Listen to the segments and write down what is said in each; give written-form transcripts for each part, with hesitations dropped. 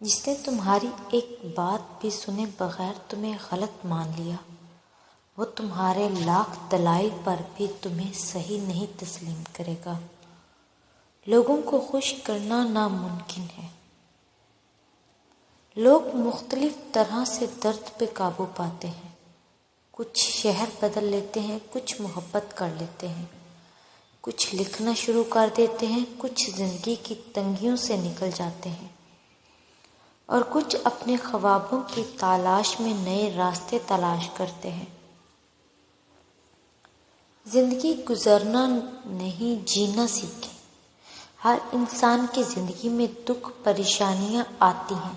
جس نے تمہاری ایک بات بھی سنے بغیر تمہیں غلط مان لیا، وہ تمہارے لاکھ دلائل پر بھی تمہیں صحیح نہیں تسلیم کرے گا۔ لوگوں کو خوش کرنا ناممکن ہے۔ لوگ مختلف طرح سے درد پہ قابو پاتے ہیں۔ کچھ شہر بدل لیتے ہیں، کچھ محبت کر لیتے ہیں، کچھ لکھنا شروع کر دیتے ہیں، کچھ زندگی کی تنگیوں سے نکل جاتے ہیں، اور کچھ اپنے خوابوں کی تلاش میں نئے راستے تلاش کرتے ہیں۔ زندگی گزارنا نہیں، جینا سیکھیں۔ ہر انسان کی زندگی میں دکھ پریشانیاں آتی ہیں۔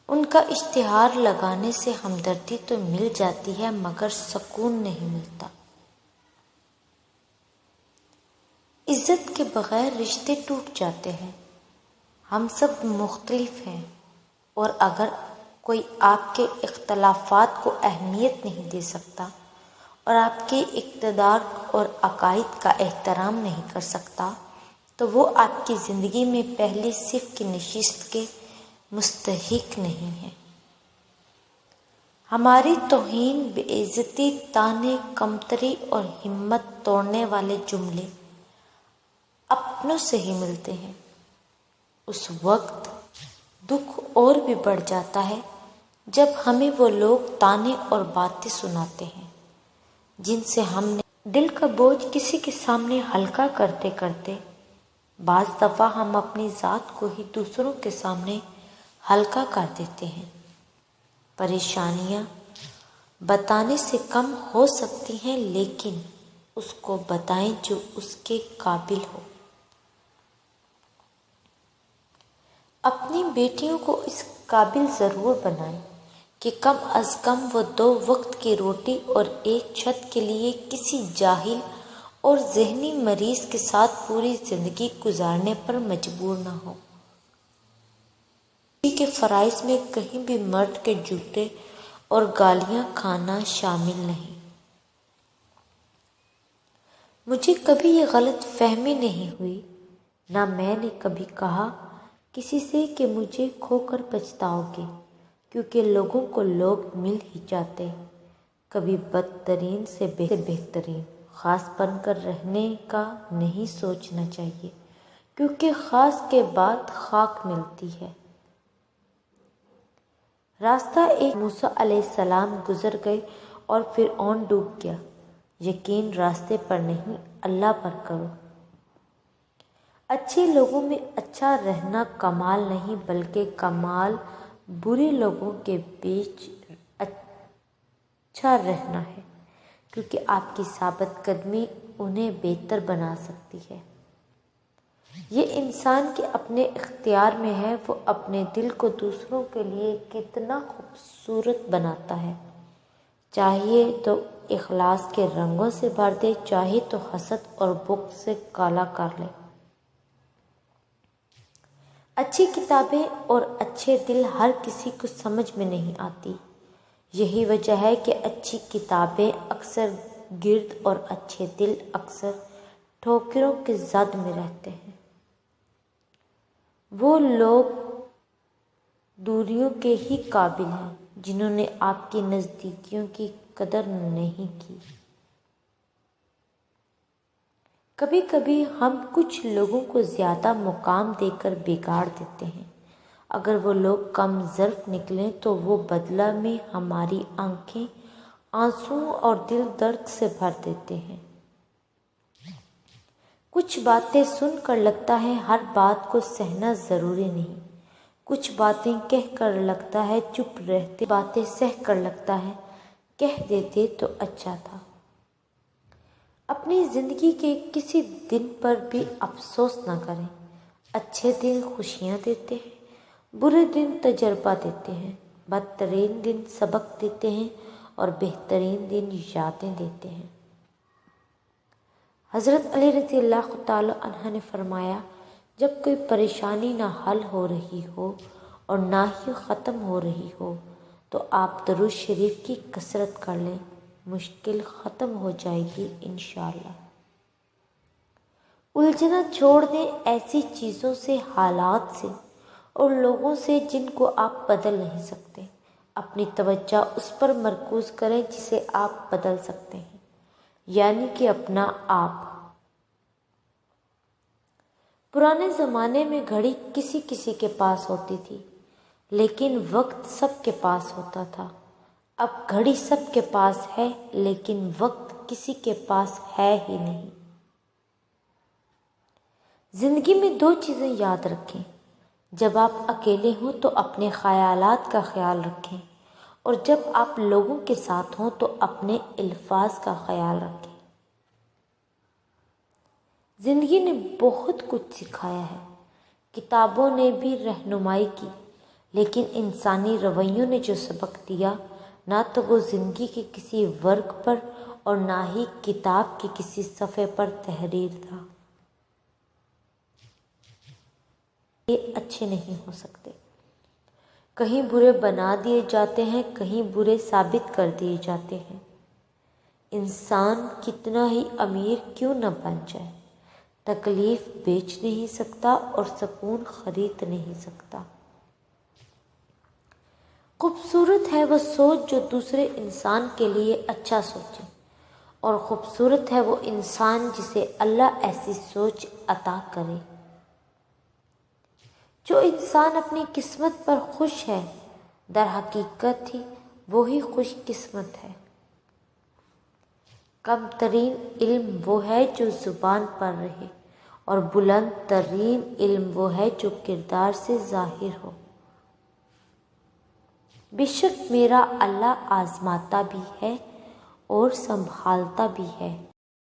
ان کا اشتہار لگانے سے ہمدردی تو مل جاتی ہے مگر سکون نہیں ملتا۔ عزت کے بغیر رشتے ٹوٹ جاتے ہیں۔ ہم سب مختلف ہیں، اور اگر کوئی آپ کے اختلافات کو اہمیت نہیں دے سکتا اور آپ کے اقتدار اور عقائد کا احترام نہیں کر سکتا تو وہ آپ کی زندگی میں پہلی صف کی نشست کے مستحق نہیں ہے۔ ہماری توہین، بے عزتی، طعنے، کمتری اور ہمت توڑنے والے جملے اپنوں سے ہی ملتے ہیں۔ اس وقت دکھ اور بھی بڑھ جاتا ہے جب ہمیں وہ لوگ طعنے اور باتیں سناتے ہیں جن سے ہم نے دل کا بوجھ کسی کے سامنے ہلکا کرتے کرتے بعض دفعہ ہم اپنی ذات کو ہی دوسروں کے سامنے ہلکا کر دیتے ہیں۔ پریشانیاں بتانے سے کم ہو سکتی ہیں، لیکن اس کو بتائیں جو اس کے قابل ہو۔ اپنی بیٹیوں کو اس قابل ضرور بنائیں کہ کم از کم وہ 2 وقت کی روٹی اور ایک چھت کے لیے کسی جاہل اور ذہنی مریض کے ساتھ پوری زندگی گزارنے پر مجبور نہ ہو۔ بیوی کے فرائض میں کہیں بھی مرد کے جوتے اور گالیاں کھانا شامل نہیں۔ مجھے کبھی یہ غلط فہمی نہیں ہوئی، نہ میں نے کبھی کہا کسی سے کہ مجھے کھو کر پچھتاؤ گے، کیونکہ لوگوں کو لوگ مل ہی جاتے۔ کبھی بدترین سے بہترین خاص بن کر رہنے کا نہیں سوچنا چاہیے، کیونکہ خاص کے بعد خاک ملتی ہے۔ راستہ ایک موسیٰ علیہ السلام گزر گئے اور فرعون ڈوب گیا۔ یقین راستے پر نہیں، اللہ پر کرو۔ اچھے لوگوں میں اچھا رہنا کمال نہیں بلکہ کمال برے لوگوں کے بیچ اچھا رہنا ہے، کیونکہ آپ کی ثابت قدمی انہیں بہتر بنا سکتی ہے۔ یہ انسان کے اپنے اختیار میں ہے، وہ اپنے دل کو دوسروں کے لیے کتنا خوبصورت بناتا ہے۔ چاہیے تو اخلاص کے رنگوں سے بھر دے، چاہے تو حسد اور بغض سے کالا کر لے۔ اچھی کتابیں اور اچھے دل ہر کسی کو سمجھ میں نہیں آتی۔ یہی وجہ ہے کہ اچھی کتابیں اکثر گرد اور اچھے دل اکثر ٹھوکروں کی زد میں رہتے ہیں۔ وہ لوگ دوریوں کے ہی قابل ہیں جنہوں نے آپ کی نزدیکیوں کی قدر نہیں کی۔ کبھی کبھی ہم کچھ لوگوں کو زیادہ مقام دے کر بگاڑ دیتے ہیں۔ اگر وہ لوگ کم ظرف نکلیں تو وہ بدلہ میں ہماری آنکھیں آنسوؤں اور دل درد سے بھر دیتے ہیں۔ کچھ باتیں سن کر لگتا ہے ہر بات کو سہنا ضروری نہیں، کچھ باتیں کہہ کر لگتا ہے چپ رہتے، باتیں سہ کر لگتا ہے کہہ دیتے تو اچھا تھا۔ اپنی زندگی کے کسی دن پر بھی افسوس نہ کریں۔ اچھے دن خوشیاں دیتے ہیں، برے دن تجربہ دیتے ہیں، بدترین دن سبق دیتے ہیں اور بہترین دن یادیں دیتے ہیں۔ حضرت علی رضی اللہ تعالی عنہ نے فرمایا، جب کوئی پریشانی نہ حل ہو رہی ہو اور نہ ہی ختم ہو رہی ہو تو آپ درود شریف کی کثرت کر لیں، مشکل ختم ہو جائے گی انشاءاللہ۔ الجھنا چھوڑ دیں ایسی چیزوں سے، حالات سے اور لوگوں سے جن کو آپ بدل نہیں سکتے۔ اپنی توجہ اس پر مرکوز کریں جسے آپ بدل سکتے ہیں، یعنی کہ اپنا آپ۔ پرانے زمانے میں گھڑی کسی کسی کے پاس ہوتی تھی، لیکن وقت سب کے پاس ہوتا تھا۔ اب گھڑی سب کے پاس ہے، لیکن وقت کسی کے پاس ہے ہی نہیں۔ زندگی میں دو چیزیں یاد رکھیں۔ جب آپ اکیلے ہوں تو اپنے خیالات کا خیال رکھیں، اور جب آپ لوگوں کے ساتھ ہوں تو اپنے الفاظ کا خیال رکھیں۔ زندگی نے بہت کچھ سکھایا ہے، کتابوں نے بھی رہنمائی کی، لیکن انسانی رویوں نے جو سبق دیا، نہ تو وہ زندگی کے کسی ورق پر اور نہ ہی کتاب کے کسی صفحے پر تحریر تھا۔ یہ اچھے نہیں ہو سکتے، کہیں برے بنا دیے جاتے ہیں، کہیں برے ثابت کر دیے جاتے ہیں۔ انسان کتنا ہی امیر کیوں نہ بن جائے، تکلیف بیچ نہیں سکتا اور سکون خرید نہیں سکتا۔ خوبصورت ہے وہ سوچ جو دوسرے انسان کے لیے اچھا سوچے، اور خوبصورت ہے وہ انسان جسے اللہ ایسی سوچ عطا کرے۔ جو انسان اپنی قسمت پر خوش ہے، در حقیقت ہی وہی خوش قسمت ہے۔ کم ترین علم وہ ہے جو زبان پر رہے، اور بلند ترین علم وہ ہے جو کردار سے ظاہر ہو۔ بے شک میرا اللہ آزماتا بھی ہے اور سنبھالتا بھی ہے۔